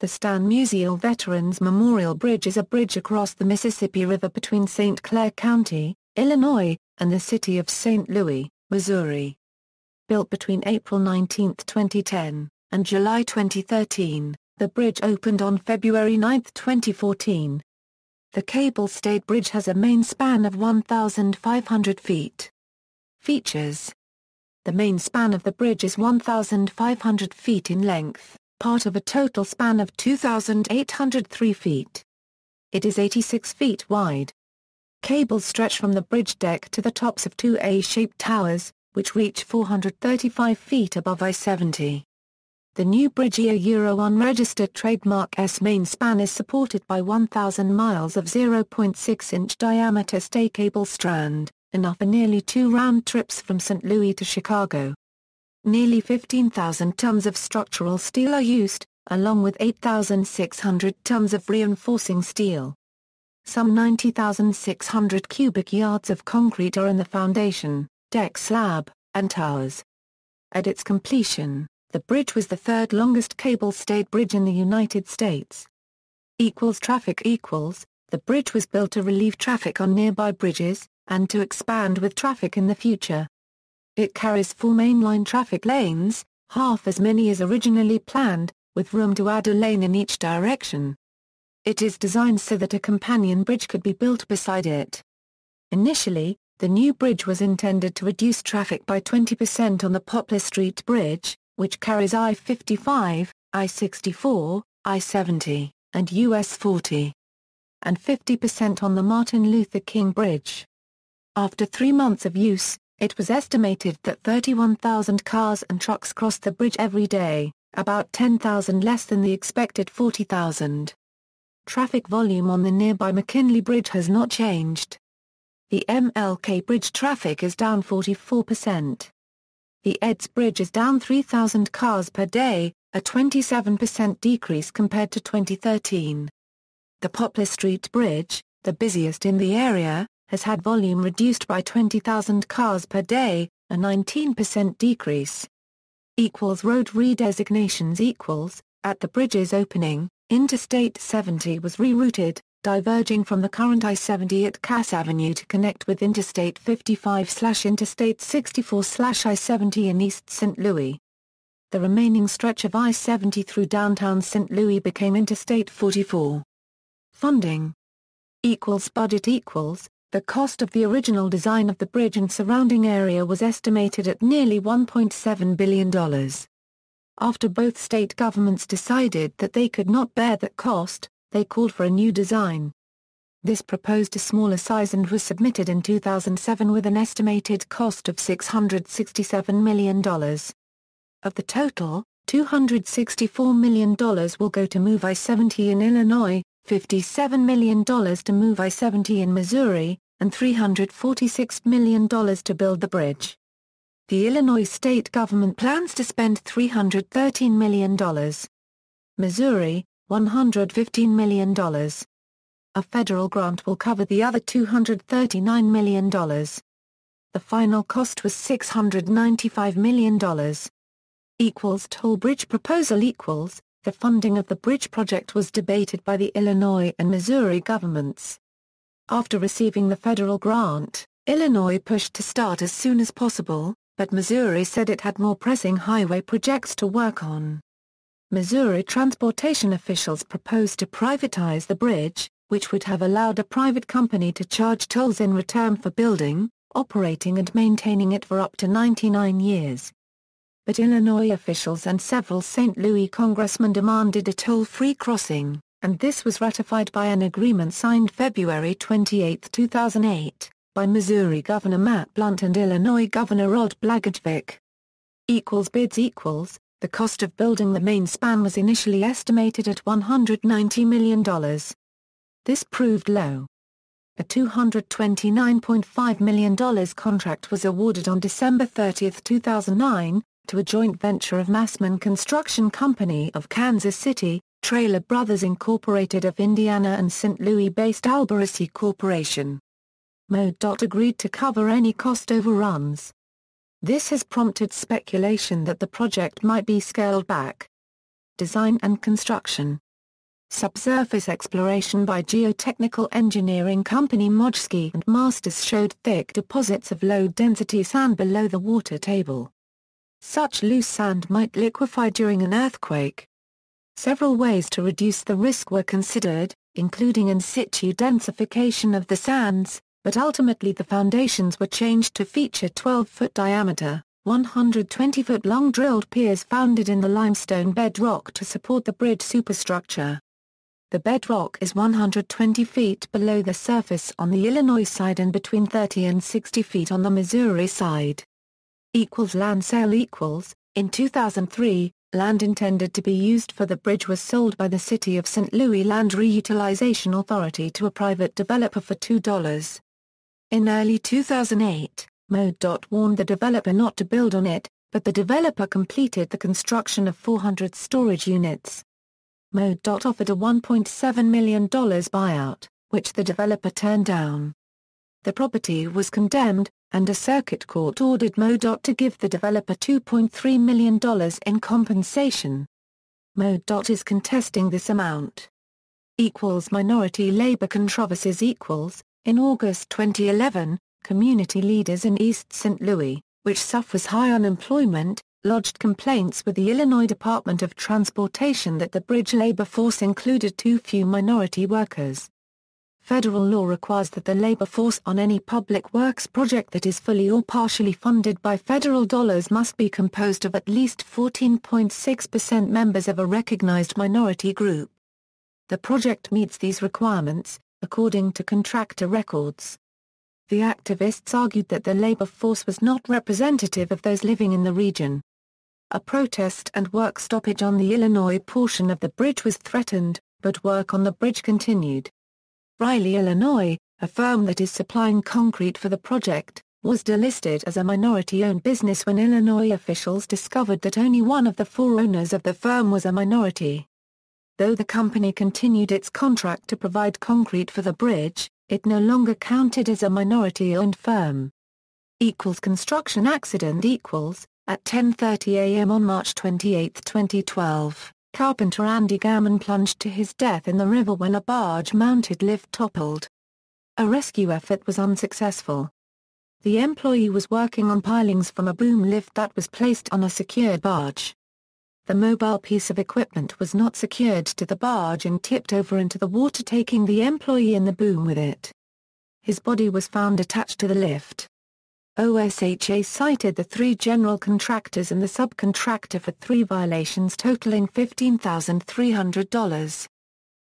The Stan Musial Veterans Memorial Bridge is a bridge across the Mississippi River between St. Clair County, Illinois, and the city of St. Louis, Missouri. Built between April 19, 2010, and July 2013, the bridge opened on February 9, 2014. The cable-stayed bridge has a main span of 1,500 feet. Features: the main span of the bridge is 1,500 feet in length, part of a total span of 2,803 feet. It is 86 feet wide. Cables stretch from the bridge deck to the tops of two A-shaped towers, which reach 435 feet above I-70. The new bridge unregistered trademark S main span is supported by 1,000 miles of 0.6-inch diameter stay cable strand, enough for nearly 2 round trips from St. Louis to Chicago. Nearly 15,000 tons of structural steel are used, along with 8,600 tons of reinforcing steel. Some 90,600 cubic yards of concrete are in the foundation, deck slab, and towers. At its completion, the bridge was the third longest cable-stayed bridge in the United States. Traffic equals, the bridge was built to relieve traffic on nearby bridges, and to expand with traffic in the future. It carries 4 mainline traffic lanes, half as many as originally planned, with room to add a lane in each direction. It is designed so that a companion bridge could be built beside it. Initially, the new bridge was intended to reduce traffic by 20% on the Poplar Street Bridge, which carries I-55, I-64, I-70, and US 40, and 50% on the Martin Luther King Bridge. After 3 months of use, it was estimated that 31,000 cars and trucks crossed the bridge every day, about 10,000 less than the expected 40,000. Traffic volume on the nearby McKinley Bridge has not changed. The MLK Bridge traffic is down 44%. The Eds Bridge is down 3,000 cars per day, a 27% decrease compared to 2013. The Poplar Street Bridge, the busiest in the area, has had volume reduced by 20,000 cars per day, a 19% decrease. Road redesignations at the bridge's opening, Interstate 70 was rerouted, diverging from the current I-70 at Cass Avenue to connect with Interstate 55/Interstate 64/I-70 in East St. Louis. The remaining stretch of I-70 through downtown St. Louis became Interstate 44. Funding Budget The cost of the original design of the bridge and surrounding area was estimated at nearly $1.7 billion. After both state governments decided that they could not bear that cost, they called for a new design. This proposed a smaller size and was submitted in 2007 with an estimated cost of $667 million. Of the total, $264 million will go to move I-70 in Illinois, $57 million to move I-70 in Missouri, and $346 million to build the bridge. The Illinois state government plans to spend $313 million. Missouri, $115 million. A federal grant will cover the other $239 million. The final cost was $695 million. Toll bridge proposal The funding of the bridge project was debated by the Illinois and Missouri governments. After receiving the federal grant, Illinois pushed to start as soon as possible, but Missouri said it had more pressing highway projects to work on. Missouri transportation officials proposed to privatize the bridge, which would have allowed a private company to charge tolls in return for building, operating and maintaining it for up to 99 years. But Illinois officials and several St. Louis congressmen demanded a toll-free crossing, and this was ratified by an agreement signed February 28, 2008, by Missouri Governor Matt Blunt and Illinois Governor Rod Blagojevich. Bids The cost of building the main span was initially estimated at $190 million. This proved low. A $229.5 million contract was awarded on December 30, 2009, to a joint venture of Massman Construction Company of Kansas City, Trailer Brothers Incorporated of Indiana and St. Louis-based Alberacy Corporation. MoDOT agreed to cover any cost overruns. This has prompted speculation that the project might be scaled back. Design and construction Subsurface exploration by geotechnical engineering company Mojski and Masters showed thick deposits of low-density sand below the water table. Such loose sand might liquefy during an earthquake. Several ways to reduce the risk were considered, including in situ densification of the sands, but ultimately the foundations were changed to feature 12-foot diameter, 120-foot-long drilled piers founded in the limestone bedrock to support the bridge superstructure. The bedrock is 120 feet below the surface on the Illinois side and between 30 and 60 feet on the Missouri side. Land sale equals, in 2003, land intended to be used for the bridge was sold by the City of St. Louis Land Reutilization Authority to a private developer for $2. In early 2008, MoDOT warned the developer not to build on it, but the developer completed the construction of 400 storage units. MoDOT offered a $1.7 million buyout, which the developer turned down. The property was condemned, and a circuit court ordered MoDOT to give the developer $2.3 million in compensation. MoDOT is contesting this amount. Minority labor controversies in August 2011, community leaders in East St. Louis, which suffers high unemployment, lodged complaints with the Illinois Department of Transportation that the bridge labor force included too few minority workers. Federal law requires that the labor force on any public works project that is fully or partially funded by federal dollars must be composed of at least 14.6% members of a recognized minority group. The project meets these requirements, according to contractor records. The activists argued that the labor force was not representative of those living in the region. A protest and work stoppage on the Illinois portion of the bridge was threatened, but work on the bridge continued. Riley, Illinois, a firm that is supplying concrete for the project, was delisted as a minority-owned business when Illinois officials discovered that only one of the 4 owners of the firm was a minority. Though the company continued its contract to provide concrete for the bridge, it no longer counted as a minority-owned firm. Construction accident At 10:30 a.m. on March 28, 2012, carpenter Andy Gammon plunged to his death in the river when a barge-mounted lift toppled. A rescue effort was unsuccessful. The employee was working on pilings from a boom lift that was placed on a secured barge. The mobile piece of equipment was not secured to the barge and tipped over into the water, taking the employee in the boom with it. His body was found attached to the lift. OSHA cited the 3 general contractors and the subcontractor for 3 violations totaling $15,300.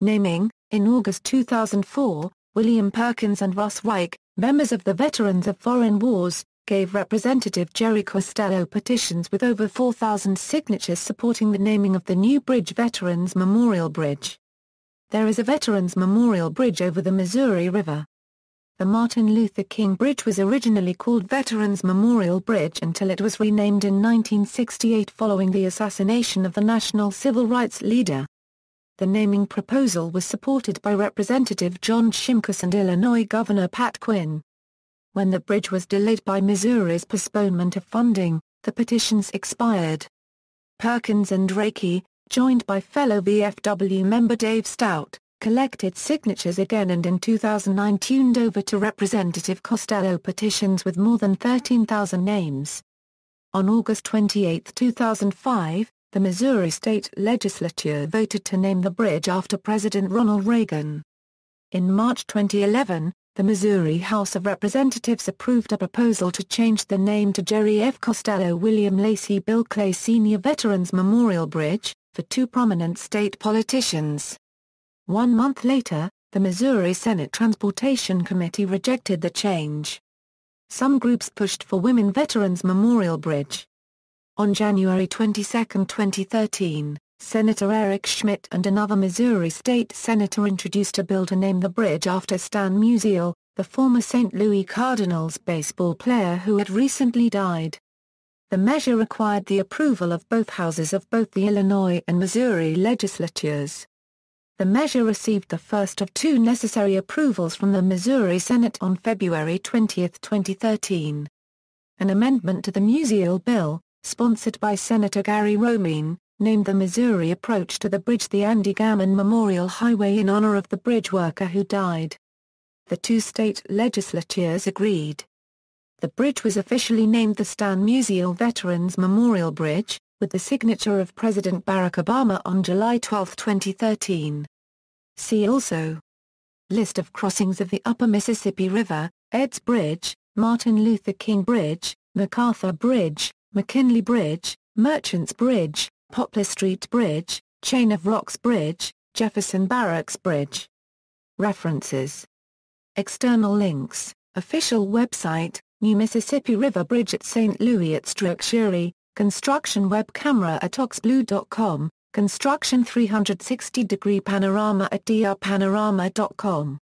Naming: in August 2004, William Perkins and Russ Reich, members of the Veterans of Foreign Wars, gave Representative Jerry Costello petitions with over 4,000 signatures supporting the naming of the new bridge Veterans Memorial Bridge. There is a Veterans Memorial Bridge over the Missouri River. The Martin Luther King Bridge was originally called Veterans Memorial Bridge until it was renamed in 1968 following the assassination of the national civil rights leader. The naming proposal was supported by Representative John Shimkus and Illinois Governor Pat Quinn. When the bridge was delayed by Missouri's postponement of funding, the petitions expired. Perkins and Reich, joined by fellow VFW member Dave Stout, collected signatures again and in 2009 tuned over to Representative Costello petitions with more than 13,000 names. On August 28, 2005, the Missouri State Legislature voted to name the bridge after President Ronald Reagan. In March 2011, the Missouri House of Representatives approved a proposal to change the name to Jerry F. Costello William Lacey Bill Clay Sr. Veterans Memorial Bridge, for 2 prominent state politicians. 1 month later, the Missouri Senate Transportation Committee rejected the change. Some groups pushed for Women Veterans Memorial Bridge. On January 22, 2013, Senator Eric Schmitt and another Missouri state senator introduced a bill to name the bridge after Stan Musial, the former St. Louis Cardinals baseball player who had recently died. The measure required the approval of both houses of both the Illinois and Missouri legislatures. The measure received the first of 2 necessary approvals from the Missouri Senate on February 20, 2013. An amendment to the Musial bill, sponsored by Senator Gary Romine, named the Missouri approach to the bridge the Andy Gammon Memorial Highway in honor of the bridge worker who died. The two state legislatures agreed. The bridge was officially named the Stan Musial Veterans Memorial Bridge, with the signature of President Barack Obama on July 12, 2013. See also: List of crossings of the Upper Mississippi River, Ed's Bridge, Martin Luther King Bridge, MacArthur Bridge, McKinley Bridge, Merchants Bridge, Poplar Street Bridge, Chain of Rocks Bridge, Jefferson Barracks Bridge. References. External links: Official website, New Mississippi River Bridge at St. Louis at Structure, Construction web camera at oxblue.com, Construction 360-degree panorama at drpanorama.com.